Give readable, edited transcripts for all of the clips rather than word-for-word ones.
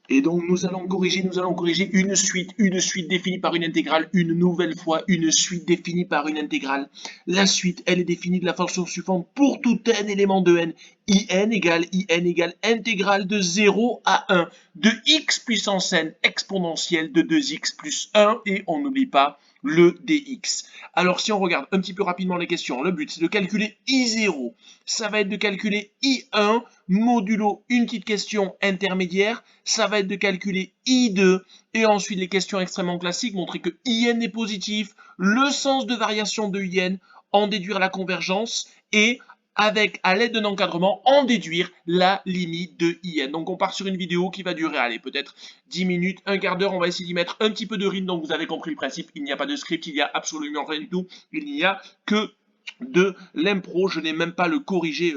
Et donc nous allons corriger une suite définie par une intégrale, une nouvelle fois, une suite définie par une intégrale. La suite, elle est définie de la façon suivante pour tout n élément de n. In égale intégrale de 0 à 1 de x puissance n exponentielle de 2x plus 1 et on n'oublie pas le dx. Alors si on regarde un petit peu rapidement les questions, le but c'est de calculer I0. Ça va être de calculer I1 modulo une petite question intermédiaire. Ça va être de calculer I2 et ensuite les questions extrêmement classiques, montrer que IN est positif, le sens de variation de IN, en déduire la convergence et avec, à l'aide d'un encadrement, en déduire la limite de IN. Donc on part sur une vidéo qui va durer, allez, peut-être 10 minutes, un quart d'heure, on va essayer d'y mettre un petit peu de rythme, donc vous avez compris le principe, il n'y a pas de script, il n'y a absolument rien du tout, il n'y a que de l'impro, je n'ai même pas le corrigé,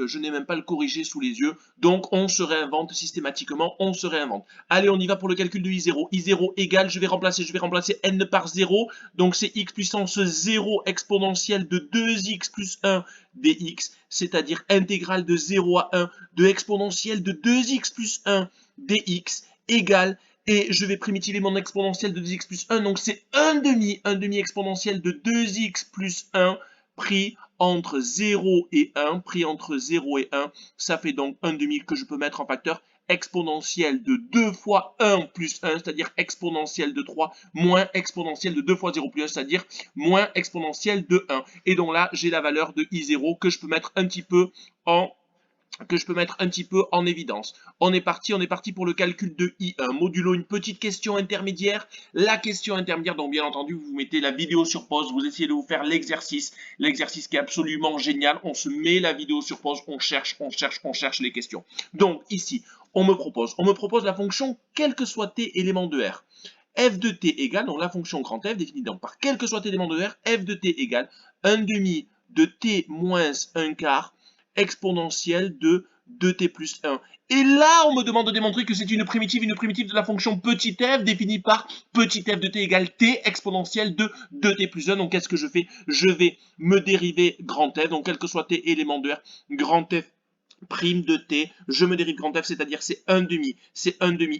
sous les yeux, donc on se réinvente systématiquement, on se réinvente. Allez, on y va pour le calcul de I0. I0 égale, je vais remplacer n par 0, donc c'est x puissance 0 exponentielle de 2x plus 1 dx, c'est-à-dire intégrale de 0 à 1 de exponentielle de 2x plus 1 dx égale, et je vais primitiver mon exponentielle de 2x plus 1, donc c'est 1 demi exponentielle de 2x plus 1 pris entre 0 et 1, ça fait donc 1 demi que je peux mettre en facteur exponentielle de 2 fois 1 plus 1, c'est-à-dire exponentielle de 3, moins exponentielle de 2 fois 0 plus 1, c'est-à-dire moins exponentielle de 1. Et donc là, j'ai la valeur de I0 que je peux mettre un petit peu en évidence. On est parti pour le calcul de I1, modulo une petite question intermédiaire. La question intermédiaire, donc bien entendu, vous mettez la vidéo sur pause, vous essayez de vous faire l'exercice qui est absolument génial. On se met la vidéo sur pause, on cherche les questions. Donc ici, on me propose la fonction quel que soit t élément de R. F de t égale, donc la fonction grand F définie donc par quel que soit t élément de R, f de t égale 1 demi de t moins 1 quart exponentielle de 2t plus 1. Et là, on me demande de démontrer que c'est une primitive de la fonction petit f définie par petit f de t égale t exponentielle de 2t plus 1. Donc, qu'est-ce que je fais? Je vais me dériver grand f, donc quel que soit t élément de R, grand f prime de t, je me dérive grand f, c'est-à-dire c'est 1 demi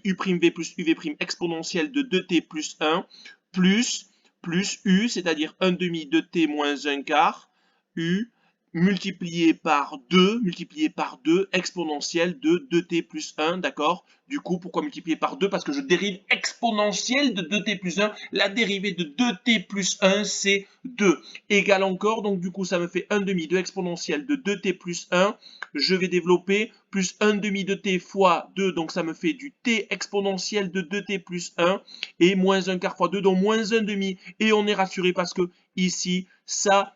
u prime v plus uv prime exponentielle de 2t plus 1 plus u, c'est-à-dire 1 demi de t moins 1 quart, u multiplié par 2, exponentielle de 2t plus 1, d'accord? Du coup, pourquoi multiplier par 2? Parce que je dérive exponentielle de 2t plus 1. La dérivée de 2t plus 1, c'est 2. Égal encore, donc du coup, ça me fait 1 demi de exponentielle de 2t plus 1. Je vais développer plus 1 demi de t fois 2, donc ça me fait du t exponentielle de 2t plus 1, et moins 1 quart fois 2, donc moins 1 demi. Et on est rassuré parce que ici, ça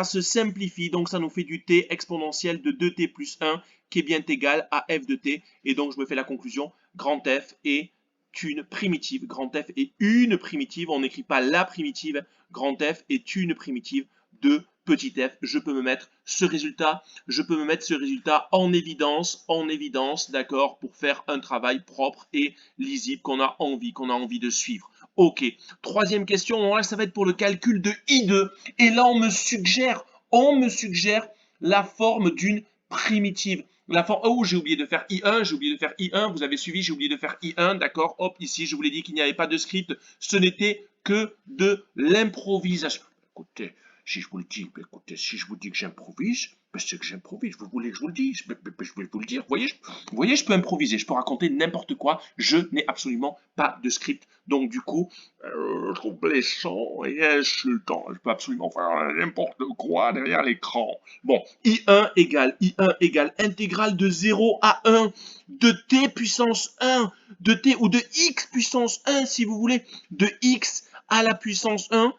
se simplifie, donc ça nous fait du t exponentielle de 2t plus 1 qui est bien égal à f de t. Et donc je me fais la conclusion, grand F est une primitive, on n'écrit pas la primitive, grand F est une primitive de petit f. Je peux me mettre ce résultat en évidence, d'accord, pour faire un travail propre et lisible qu'on a envie de suivre. Ok, troisième question, là ça va être pour le calcul de I2. Et là on me suggère la forme d'une primitive. La forme, oh, j'ai oublié de faire I1, vous avez suivi, j'ai oublié de faire I1, d'accord, hop, ici je vous l'ai dit qu'il n'y avait pas de script, ce n'était que de l'improvisation. Écoutez, si je vous le dis, si je vous dis que j'improvise, c'est que j'improvise. Vous voulez que je vous le dise? Je vais vous le dire. Vous voyez, je peux improviser, je peux raconter n'importe quoi. Je n'ai absolument pas de script. Donc du coup, je trouve blessant et insultant. Je peux absolument faire n'importe quoi derrière l'écran. Bon, I1 égale intégrale de 0 à 1 de t puissance 1, de t ou de x puissance 1 si vous voulez, de x à la puissance 1,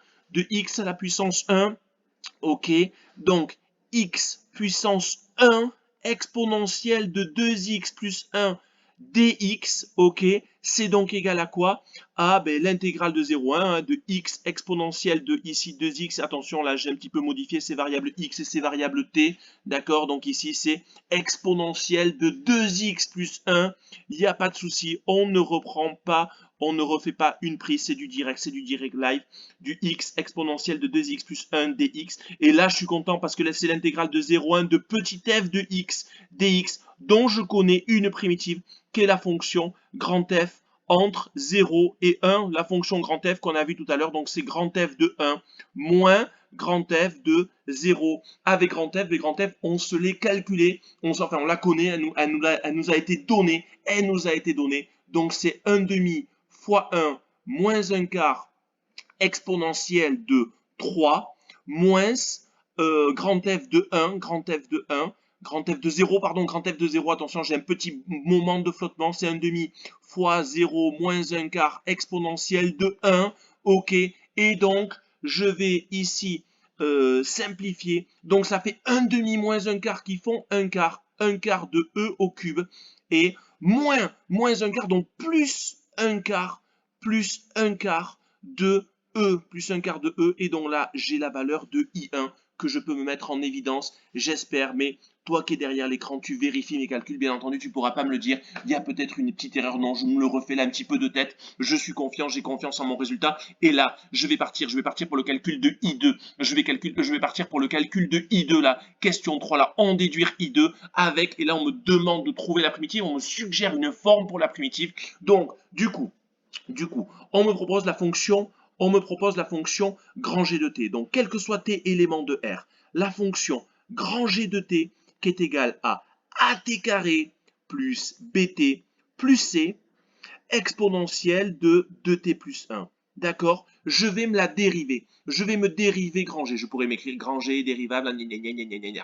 ok, donc x puissance 1 exponentielle de 2x plus 1 dx, ok, c'est donc égal à quoi? À l'intégrale de 0 à 1 de x exponentielle de ici 2x, attention là j'ai un petit peu modifié ces variables x et ces variables t, d'accord, donc ici c'est exponentielle de 2x plus 1, il n'y a pas de souci, on ne refait pas une prise, c'est du direct live, du x exponentielle de 2x plus 1 dx, et là je suis content parce que là c'est l'intégrale de 0,1 de petit f de x dx, dont je connais une primitive qu'est la fonction grand F entre 0 et 1, la fonction grand F qu'on a vu tout à l'heure, donc c'est grand F de 1 moins grand F de 0. Avec grand F, mais grand F, on se l'est calculé, on la connaît, elle nous a été donnée, donc c'est 1 demi fois 1 moins 1 quart exponentielle de 3 moins grand F de 1, grand F de 0, pardon, grand F de 0, attention, j'ai un petit moment de flottement, c'est 1 demi fois 0 moins 1 quart exponentielle de 1, ok, et donc je vais ici simplifier, donc ça fait 1 demi moins 1 quart qui font 1 quart de E au cube, et moins 1 quart, donc plus 1 quart de plus 1 quart de E, et donc là, j'ai la valeur de I1 que je peux me mettre en évidence, j'espère, mais toi qui es derrière l'écran, tu vérifies mes calculs, bien entendu, tu pourras pas me le dire, il y a peut-être une petite erreur, non, je me le refais là un petit peu de tête, je suis confiant, j'ai confiance en mon résultat, et là, je vais partir pour le calcul de I2, je vais partir pour le calcul de I2, là, question 3, là, en déduire I2, avec, et là, on me demande de trouver la primitive, on me suggère une forme pour la primitive, donc, du coup, on me propose la fonction grand G de t. Donc, quel que soit t éléments de R, la fonction grand G de t qui est égale à at carré plus bt plus c exponentielle de 2t plus 1. D'accord? Je vais me la dériver. Je vais me dériver grand G. Je pourrais m'écrire grand G, dérivable,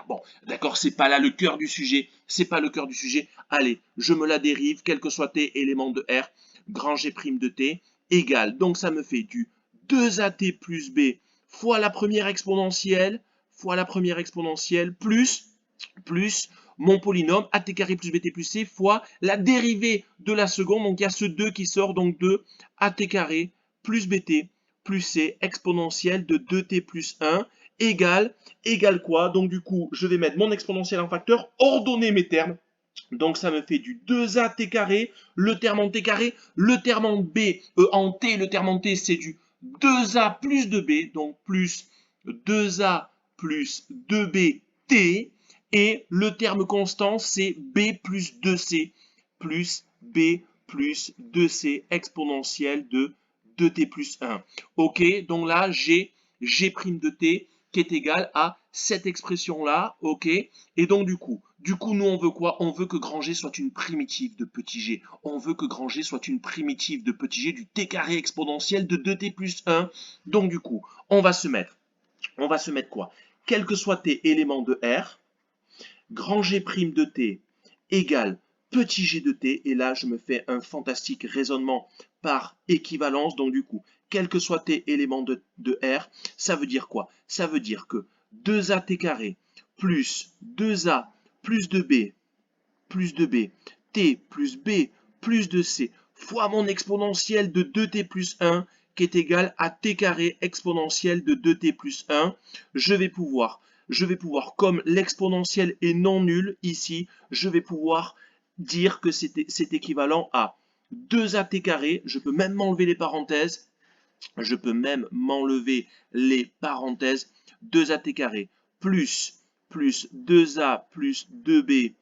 bon, d'accord, c'est pas là le cœur du sujet. C'est pas le cœur du sujet. Allez, je me la dérive, quel que soit t élément de R, grand G' de t égale. Donc, ça me fait du 2at plus b fois la première exponentielle, plus mon polynôme at carré plus bt plus c fois la dérivée de la seconde. Donc, il y a ce 2 qui sort, donc de at carré plus bt plus c exponentielle de 2t plus 1 égale quoi? Donc, du coup, je vais mettre mon exponentielle en facteur, ordonner mes termes. Donc, ça me fait du 2at carré, le terme en t carré, le terme en b, en t, le terme en t, c'est du 2a plus 2b, donc plus 2a plus 2b t, et le terme constant, c'est b plus 2c, plus b plus 2c exponentielle de 2t plus 1. Ok, donc là, j'ai g' de t qui est égal à cette expression-là, ok, et donc du coup, nous, on veut quoi? On veut que grand G soit une primitive de petit g. On veut que grand G soit une primitive de petit g du t carré exponentiel de 2t plus 1. Donc, du coup, on va se mettre quoi? Quel que soit t éléments de R, grand G' de t égale petit g de t. Et là, je me fais un fantastique raisonnement par équivalence. Donc, du coup, quel que soit t éléments de R, ça veut dire quoi? Ça veut dire que 2at carré plus 2a plus 2b t plus b plus 2c fois mon exponentielle de 2t plus 1 qui est égal à t carré exponentielle de 2t plus 1. Je vais pouvoir, comme l'exponentielle est non nulle ici, je vais pouvoir dire que c'est équivalent à 2at carré. Je peux même m'enlever les parenthèses. 2at carré plus 2a plus 2b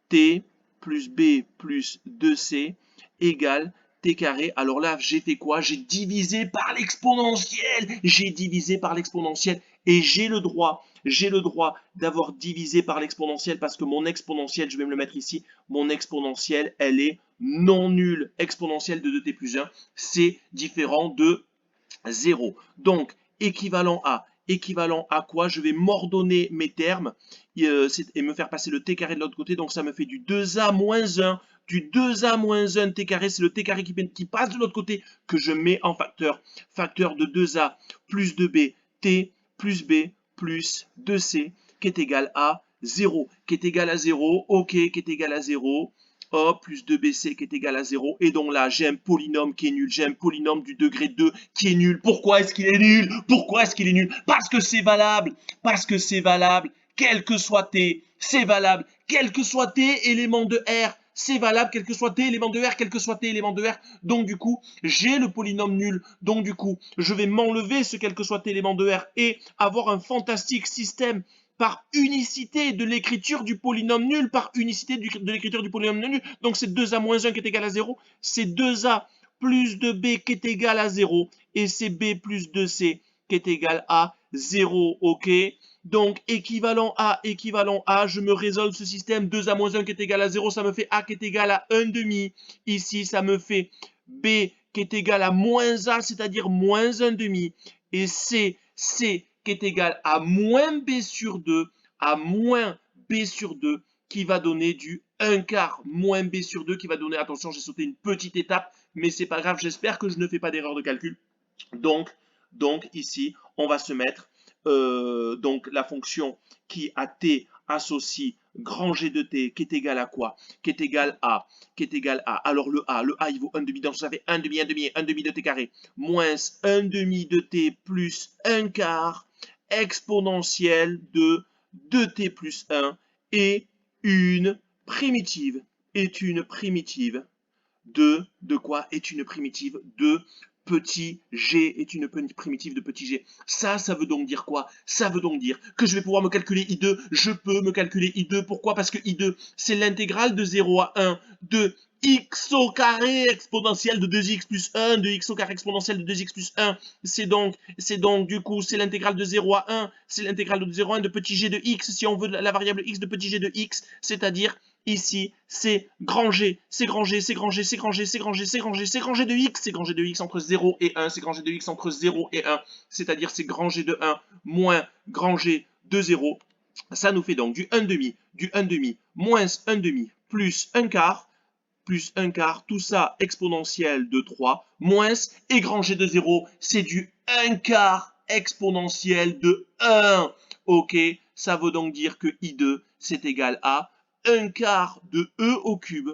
t plus b plus 2c égale t carré. Alors là, j'ai fait quoi? J'ai divisé par l'exponentielle. Et j'ai le droit d'avoir divisé par l'exponentielle parce que mon exponentielle, je vais me le mettre ici, mon exponentielle, elle est non nulle. Exponentielle de 2t plus 1, c'est différent de 0. Donc, équivalent à quoi? Je vais m'ordonner mes termes et me faire passer le t carré de l'autre côté. Donc, ça me fait du 2a moins 1. Du 2a moins 1 t carré, c'est le t carré qui passe de l'autre côté que je mets en facteur. Facteur de 2a plus 2b t plus b plus 2c qui est égal à 0. Ok, qui est égal à 0. Hop, plus 2bc qui est égal à 0. Et donc là, j'ai un polynôme qui est nul. J'ai un polynôme du degré 2 qui est nul. Pourquoi est-ce qu'il est nul? Parce que c'est valable. Quel que soit t, c'est valable. Quel que soit t, élément de R, c'est valable. Quel que soit t, élément de R, Donc, du coup, j'ai le polynôme nul. Donc, du coup, je vais m'enlever ce quel que soit t, élément de R et avoir un fantastique système par unicité de l'écriture du polynôme nul, par unicité de l'écriture du polynôme nul. Donc c'est 2a moins 1 qui est égal à 0, c'est 2a plus 2b qui est égal à 0, et c'est b plus 2c qui est égal à 0, ok? Donc, équivalent A, je me résolve ce système, 2a moins 1 qui est égal à 0, ça me fait A qui est égal à 1 demi. Ici, ça me fait B qui est égal à moins A, c'est-à-dire moins 1 demi. Et C qui est égal à moins B sur 2, à moins B sur 2, qui va donner du 1 quart moins B sur 2, qui va donner, attention, j'ai sauté une petite étape, mais c'est pas grave, j'espère que je ne fais pas d'erreur de calcul. Donc ici, on va se mettre donc la fonction qui à t associe grand G de t qui est égal à quoi? Qui est égal à, alors le A il vaut 1 demi, donc ça fait 1 demi de t carré, moins 1 demi de t plus 1 quart exponentielle de 2t plus 1 et une primitive, de quoi? Est une primitive de petit g, est une primitive de petit g. Ça veut donc dire quoi? Ça veut donc dire que je vais pouvoir me calculer I2. Je peux me calculer I2. Pourquoi? Parce que I2, c'est l'intégrale de 0 à 1 de x au carré exponentielle de 2x plus 1, de x au carré exponentielle de 2x plus 1. C'est donc, du coup, c'est l'intégrale de 0 à 1, c'est l'intégrale de 0 à 1 de petit g de x, si on veut la variable x de petit g de x, c'est-à-dire ici, c'est grand G, c'est grand G, c'est grand G, c'est grand G, c'est grand G, c'est grand G, c'est grand G de x, c'est grand G de x entre 0 et 1, c'est grand G de x entre 0 et 1, c'est-à-dire c'est grand G de 1 moins grand G de 0. Ça nous fait donc du 1 demi, moins 1 demi, plus 1 quart, tout ça exponentielle de 3, moins, et grand G de 0, c'est du 1 quart exponentielle de 1. Ok, ça veut donc dire que I2, c'est égal à 1 quart de E au cube,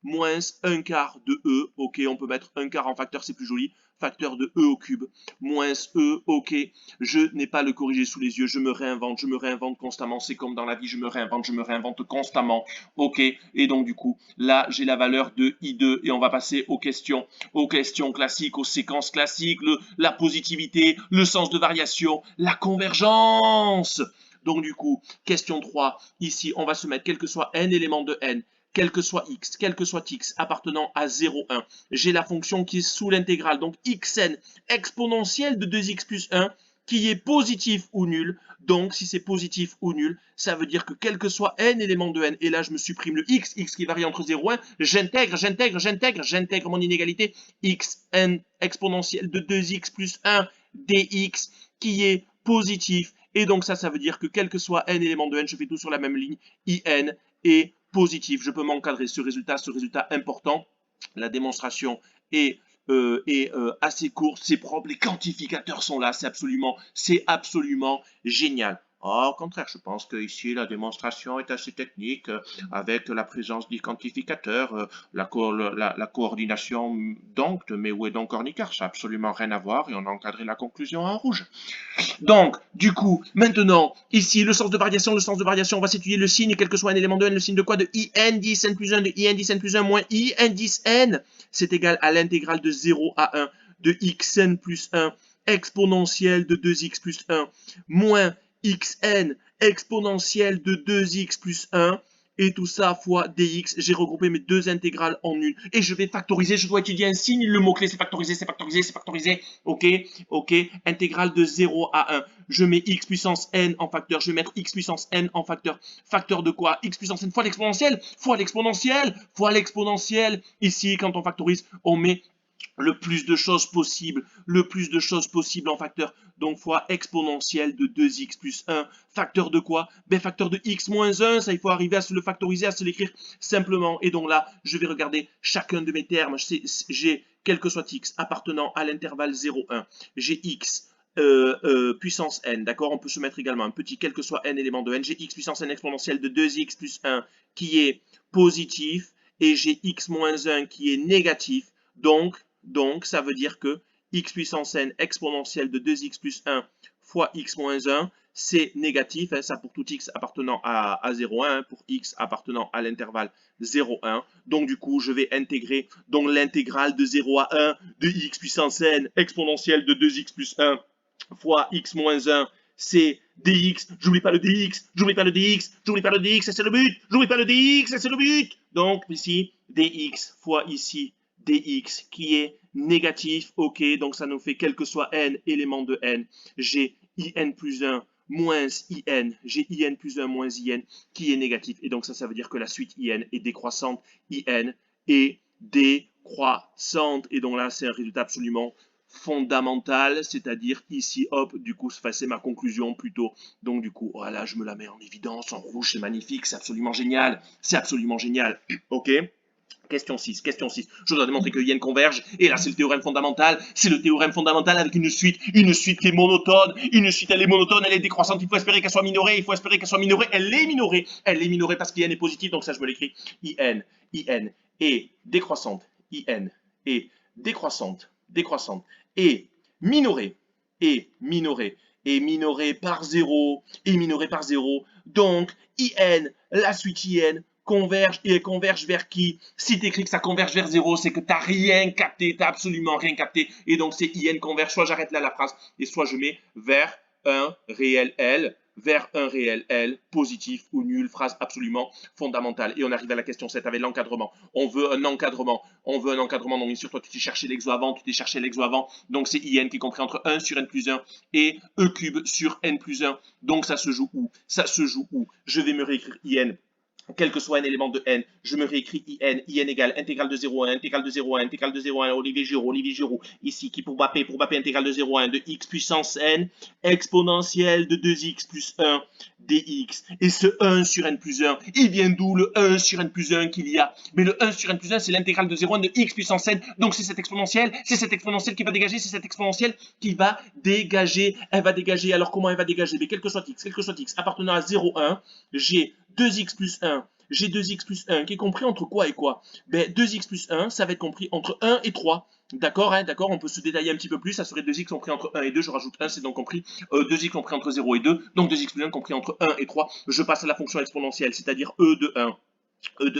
moins 1 quart de E, ok, on peut mettre 1 quart en facteur, c'est plus joli, facteur de E au cube, moins E, ok, je n'ai pas le corrigé sous les yeux, je me réinvente constamment, c'est comme dans la vie, je me réinvente constamment, ok, et donc du coup, là, j'ai la valeur de I2, et on va passer aux questions classiques, aux séquences classiques, la positivité, le sens de variation, la convergence. Donc du coup, question 3, ici, on va se mettre, quel que soit n éléments de n, quel que soit x appartenant à 0, 1, j'ai la fonction qui est sous l'intégrale, donc xn exponentielle de 2x plus 1, qui est positif ou nul. Donc, si c'est positif ou nul, ça veut dire que quel que soit n éléments de n, et là je me supprime le x qui varie entre 0 et 1, j'intègre mon inégalité, xn exponentielle de 2x plus 1 dx, qui est positif. Et donc ça veut dire que quel que soit n éléments de n, je fais tout sur la même ligne, in est positif. Je peux m'encadrer ce résultat important. La démonstration est assez courte, c'est propre, les quantificateurs sont là, c'est absolument génial. Au contraire, je pense que ici la démonstration est assez technique, avec la présence des quantificateurs, la coordination d'onctes, mais où est donc Ornicart? Ça n'a absolument rien à voir, et on a encadré la conclusion en rouge. Donc, du coup, maintenant, ici, le sens de variation, on va s'étudier le signe, quel que soit un élément de n, le signe de quoi? De in 10 n plus 1, de in 10 n plus 1 moins in 10 n, c'est égal à l'intégrale de 0 à 1 de xn plus 1 exponentielle de 2x plus 1 moins xn exponentielle de 2x plus 1, et tout ça fois dx, j'ai regroupé mes deux intégrales en une, et je vais factoriser, je dois étudier un signe, le mot-clé c'est factoriser, ok, intégrale de 0 à 1, je mets x puissance n en facteur, je vais mettre x puissance n en facteur, facteur de quoi? X puissance n fois l'exponentielle, ici quand on factorise, on met le plus de choses possible en facteur, donc fois exponentielle de 2x plus 1, facteur de quoi? Ben facteur de x moins 1, ça il faut arriver à se le factoriser, à se l'écrire simplement, et donc là, je vais regarder chacun de mes termes, j'ai quel que soit x appartenant à l'intervalle 0, 1, j'ai x puissance n, d'accord? On peut se mettre également un petit quel que soit n élément de n, j'ai x puissance n exponentielle de 2x plus 1 qui est positif, et j'ai x moins 1 qui est négatif, donc, ça veut dire que x puissance n exponentielle de 2x plus 1 fois x moins 1, c'est négatif, hein, ça pour tout x appartenant à 0,1, hein, pour x appartenant à l'intervalle 0,1. Donc du coup, je vais intégrer l'intégrale de 0 à 1 de x puissance n exponentielle de 2x plus 1 fois x moins 1, c'est dx, j'oublie pas le dx, j'oublie pas le dx, j'oublie pas le dx, et c'est le but, j'oublie pas le dx, et c'est le but. Donc ici, dx fois ici, dx qui est négatif, ok, donc ça nous fait quel que soit n élément de n, j'ai in plus 1 moins in, j'ai in plus 1 moins in qui est négatif, et donc ça veut dire que la suite in est décroissante, in est décroissante, et donc là c'est un résultat absolument fondamental, c'est-à-dire ici, hop, du coup, c'est ma conclusion plutôt. Donc du coup, voilà, je me la mets en évidence, en rouge, c'est magnifique, c'est absolument génial, ok. Question 6, question 6. Je dois démontrer que yen converge, et là c'est le théorème fondamental, c'est le théorème fondamental avec une suite qui est monotone, une suite elle est monotone, elle est décroissante, il faut espérer qu'elle soit minorée, elle est minorée parce qu'in est positif, donc ça je me l'écris, in est décroissante, in est décroissante, et minorée, par 0, donc in, la suite in, converge vers qui? Si tu écris que ça converge vers 0, c'est que tu n'as rien capté, tu n'as absolument rien capté. Et donc, c'est IN converge, soit j'arrête là la phrase, et soit je mets vers un réel L, positif ou nul, phrase absolument fondamentale. Et on arrive à la question 7 avec l'encadrement. On veut un encadrement, donc bien sûr, toi, tu t'es cherché l'exo avant, donc c'est IN qui est compris entre 1 sur N plus 1 et E cube sur N plus 1. Donc, ça se joue où? Je vais me réécrire IN. Quel que soit un élément de n, je me réécris in égale intégrale de 0 à 1, intégrale de 0 à 1, intégrale de 0 à 1, Olivier Giroud, ici, qui pour Mbappé, intégrale de 0 à 1 de x puissance n, exponentielle de 2x plus 1 dx. Et ce 1 sur n plus 1, il vient d'où le 1 sur n plus 1 qu'il y a? Mais le 1 sur n plus 1, c'est l'intégrale de 0 à 1 de x puissance n, donc c'est cette exponentielle qui va dégager, elle va dégager, alors comment elle va dégager? Mais quel que soit x, appartenant à 0, 1, j'ai 2x plus 1, qui est compris entre quoi et quoi? Ben, 2x plus 1, ça va être compris entre 1 et 3. D'accord, d'accord, on peut se détailler un petit peu plus, ça serait 2x compris entre 1 et 2, je rajoute 1, c'est donc compris 2x compris entre 0 et 2, donc 2x plus 1 compris entre 1 et 3, je passe à la fonction exponentielle, c'est-à-dire e de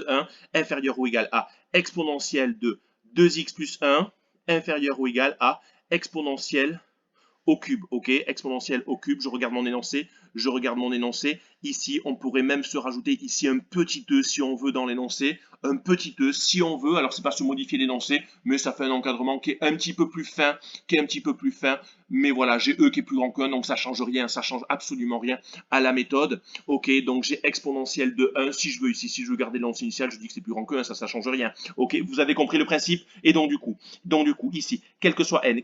1 inférieur ou égal à exponentielle de 2x plus 1 inférieur ou égal à exponentielle au cube, ok, exponentielle au cube, je regarde mon énoncé, ici on pourrait même se rajouter ici un petit e si on veut dans l'énoncé, alors c'est pas se modifier l'énoncé, mais ça fait un encadrement qui est un petit peu plus fin, mais voilà, j'ai e qui est plus grand que 1, donc ça change rien, ça change absolument rien à la méthode, ok, donc j'ai exponentielle de 1, si je veux ici, si je veux garder l'énoncé initial, je dis que c'est plus grand que 1, ça change rien, ok, vous avez compris le principe, et donc du coup, ici, quel que soit n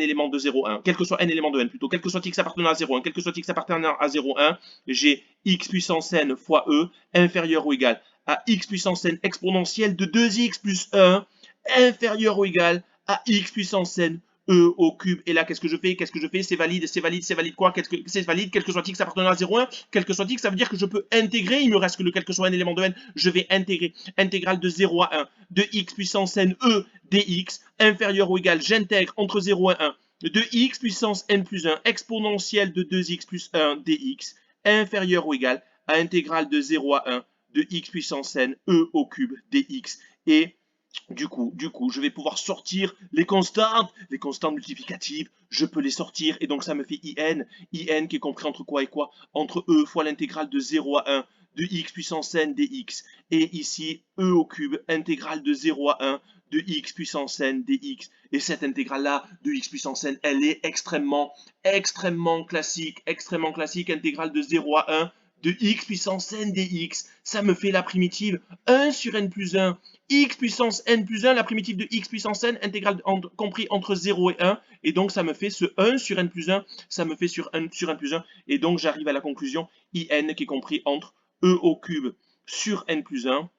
éléments de 0, 1, quel que soit n éléments de n plutôt, quel que soit x appartenant à 0, 1, quel que soit x appartenant à 0, 1, j'ai x puissance n fois e inférieur ou égal à x puissance n exponentielle de 2x plus 1 inférieur ou égal à x puissance n e au cube. Et là, qu'est-ce que je fais? C'est valide quoi? C'est valide, quel que soit x appartenant à 0, 1, quel que soit x, ça veut dire que je peux intégrer, il me reste que le quel que soit un élément de n, je vais intégrer, intégrale de 0 à 1, de x puissance n e dx, inférieur ou égal, j'intègre entre 0 et 1, de x puissance n plus 1, exponentielle de 2x plus 1 dx, inférieur ou égal à intégrale de 0 à 1, de x puissance n e au cube dx. Et du coup, je vais pouvoir sortir les constantes multiplicatives, je peux les sortir, et donc ça me fait in qui est compris entre quoi et quoi? Entre e fois l'intégrale de 0 à 1 de x puissance n dx, et ici e au cube, intégrale de 0 à 1 de x puissance n dx, et cette intégrale-là de x puissance n, elle est extrêmement classique, intégrale de 0 à 1 de x puissance n dx, ça me fait la primitive 1 sur n plus 1, x puissance n plus 1, la primitive de x puissance n, intégrale compris entre 0 et 1, et donc ça me fait ce 1 sur n plus 1, et donc j'arrive à la conclusion in qui est compris entre e au cube sur n plus 1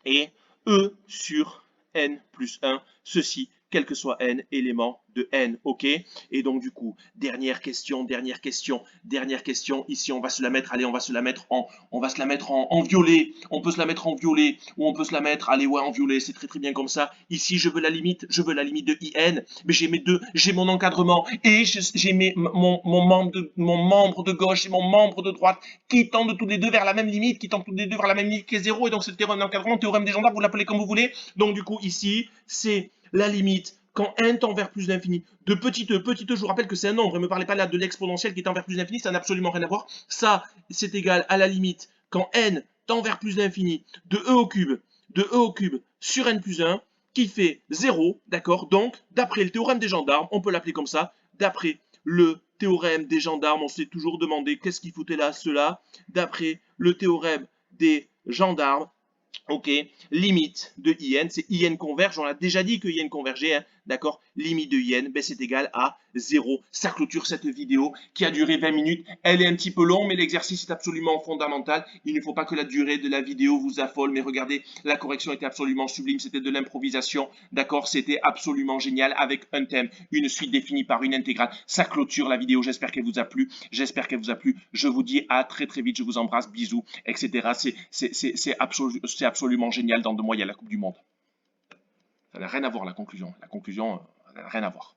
et e sur n plus 1, ceci quel que soit n éléments de n, ok? Et donc du coup, dernière question, ici on va se la mettre, allez, on va se la mettre en violet, on peut se la mettre en violet, ou on peut se la mettre, allez, ouais, en violet, c'est très bien comme ça, ici je veux la limite de in, mais j'ai mon encadrement, et j'ai mon membre de gauche et mon membre de droite, qui tendent tous les deux vers la même limite, qui est 0, et donc c'est le théorème d'encadrement, théorème des gendarmes, vous l'appelez comme vous voulez, donc du coup ici, c'est la limite quand n tend vers plus l'infini. De petit e, je vous rappelle que c'est un nombre, ne me parlez pas là de l'exponentielle qui tend vers plus l'infini, ça n'a absolument rien à voir. Ça, c'est égal à la limite, quand n tend vers plus l'infini, de e au cube sur n plus 1, qui fait 0, d'accord? Donc, d'après le théorème des gendarmes, on peut l'appeler comme ça, d'après le théorème des gendarmes, on s'est toujours demandé qu'est-ce qu'il foutait là, cela. D'après le théorème des gendarmes, ok, limite de IN, c'est IN converge, on a déjà dit que IN convergeait, hein, d'accord? Limite de IN, ben c'est égal à 0. Ça clôture cette vidéo qui a duré 20 minutes. Elle est un petit peu longue, mais l'exercice est absolument fondamental. Il ne faut pas que la durée de la vidéo vous affole, mais regardez, la correction était absolument sublime, c'était de l'improvisation, d'accord? C'était absolument génial avec un thème, une suite définie par une intégrale. Ça clôture la vidéo, j'espère qu'elle vous a plu, Je vous dis à très très vite, je vous embrasse, bisous, etc. C'est absolument génial. Dans 2 mois, il y a la Coupe du Monde. Ça n'a rien à voir, la conclusion. La conclusion, n'a rien à voir.